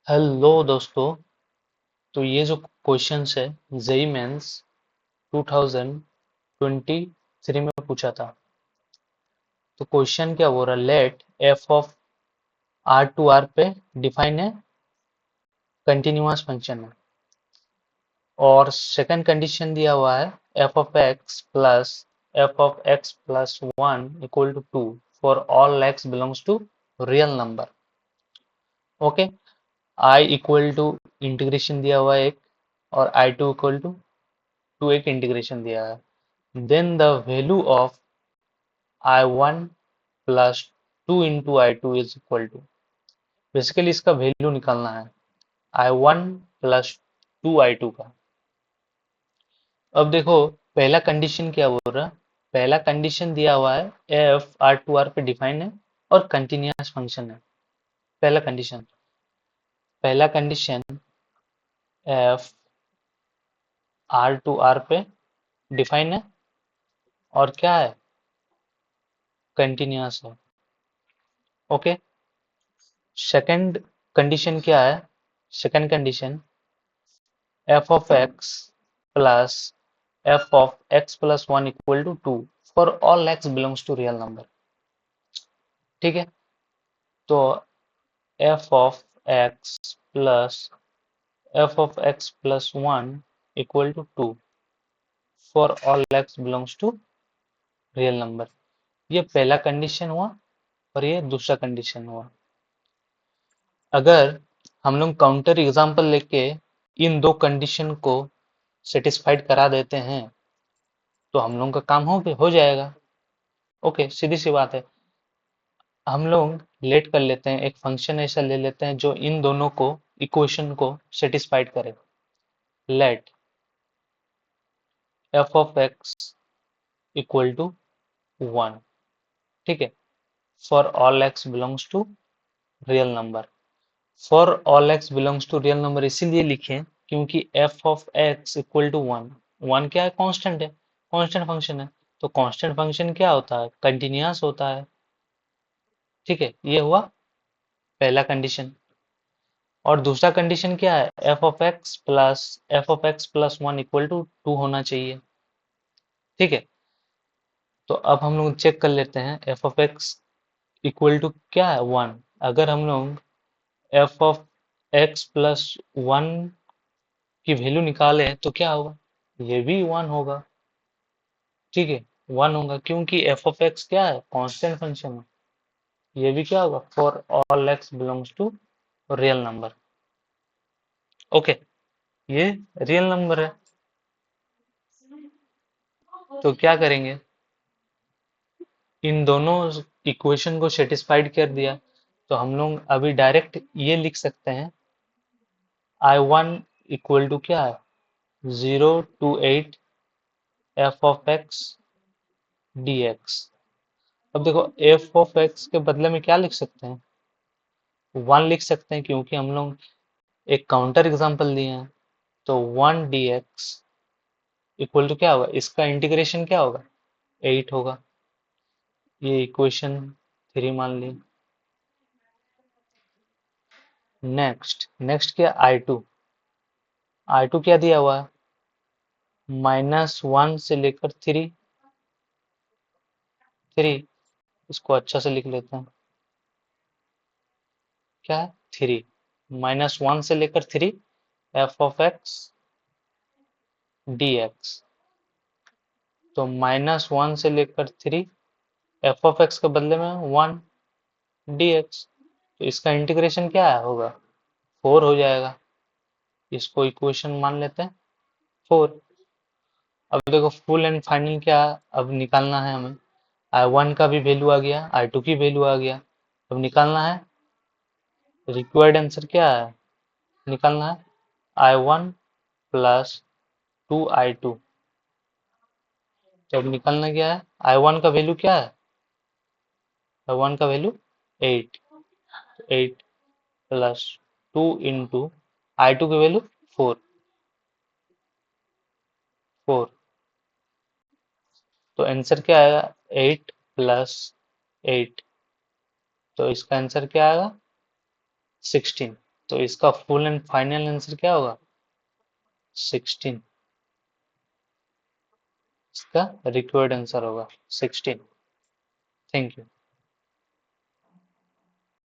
Hello दोस्तों। तो ये जो क्वेश्चंस है जेई मेंस 2023 में पूछा था। तो क्वेश्चन क्या बोल रहा है, let F of R to R पे डिफाइन है कंटिन्यूअस फंक्शन है। और सेकंड कंडीशन दिया हुआ है F of X plus one equal to two for all X belongs to real number. Okay, I equal to integration दिया हुआ है एक, और आई टू इक्वल टू एक इंटीग्रेशन दिया है। Then the value of I1 plus 2 into I2 is equal to, basically इसका value निकालना है I1 प्लस 2 I2 का। अब देखो, पहला कंडीशन क्या बोल रहा है। पहला कंडीशन दिया हुआ है एफ आर टू आर पे डिफाइन है और कंटिन्यूअस फंक्शन है। पहला condition F R to R पे डिफाइन है और क्या है, कंटिन्यूअस है। ओके, सेकंड कंडीशन क्या है। Second condition F of X plus F of X plus one equal to two for all X belongs to real number. ठीक है, तो F of X plus one equal to two for all X belongs to real number. ये पहला condition हुआ और ये दूसरा condition हुआ। अगर हम लोग काउंटर एग्जांपल लेके इन दो कंडीशन को सेटिस्फाइड करा देते हैं तो हम लोगों का काम हो जाएगा। ओके, सीधी सी बात है। हम लोग लेट कर लेते हैं, एक फंक्शन ऐसा ले लेते हैं जो इन दोनों को इक्वेशन को सेटिस्फाइड करे। Let F of X equal to one. ठीक है, for all X belongs to real number. For all X belongs to real number इसीलिए लिखें क्योंकि F of X equal to one. One क्या है, कांस्टेंट है, कांस्टेंट फंक्शन है। तो कांस्टेंट फंक्शन क्या होता है, कंटिन्यूअस होता है। ठीक है, ये हुआ पहला कंडीशन। और दूसरा कंडीशन क्या है, F of X plus one equal to two होना चाहिए। ठीक है, तो अब हम लोग चेक कर लेते हैं F of X equal to क्या है, वन। अगर हम लोग F of X plus one की वैल्यू निकालें तो क्या होगा, ये भी वन होगा। ठीक है, वन होगा क्योंकि एफ ऑफ एक्स क्या है, कांस्टेंट फंक्शन है। ये भी क्या होगा, for all X belongs to real number. Okay, ये रियल नंबर है। तो क्या करेंगे, इन दोनों इक्वेशन को सेटिस्फाइड कर दिया तो हम लोग अभी डायरेक्ट ये लिख सकते हैं I1 इक्वल टू क्या है, 0 to 8 F of x D x. अब देखो, एफ ऑफ एक्स के बदले में क्या लिख सकते हैं, वन लिख सकते हैं क्योंकि हम लोग एक काउंटर एग्जांपल दिए हैं। तो one D X equal to क्या होगा, इसका इंटीग्रेशन क्या होगा, 8 होगा। ये इक्वेशन 3 मान ली। नेक्स्ट क्या, आई टू क्या दिया हुआ है, -1 से लेकर थ्री। इसको अच्छा से लिख लेते हैं, क्या है, थ्री। -1 से लेकर three F of x D x. तो -1 से लेकर थ्री एफ ऑफ एक्स के बदले में वन डी एक्स। तो इसका इंटीग्रेशन क्या है, होगा 4 हो जाएगा। इसको इक्वेशन मान लेते हैं 4। अब देखो, फुल एंड फाइनल क्या अब निकालना है हमें। I1 का भी वैल्यू आ गया, I2 की वैल्यू आ गया। अब निकालना है, रिक्वायर्ड आंसर क्या है, निकालना है I1 प्लस 2 I2। तो अब निकालना क्या है, I1 का वैल्यू क्या है, I1 का वैल्यू 8। 8 प्लस 2 इंटू I2 की वैल्यू 4। 4, तो आंसर क्या आएगा, 8 प्लस 8। तो इसका आंसर क्या आएगा, 16। तो इसका फुल एंड फाइनल आंसर क्या होगा? 16। इसका रिक्वायर्ड आंसर होगा 16। Thank you.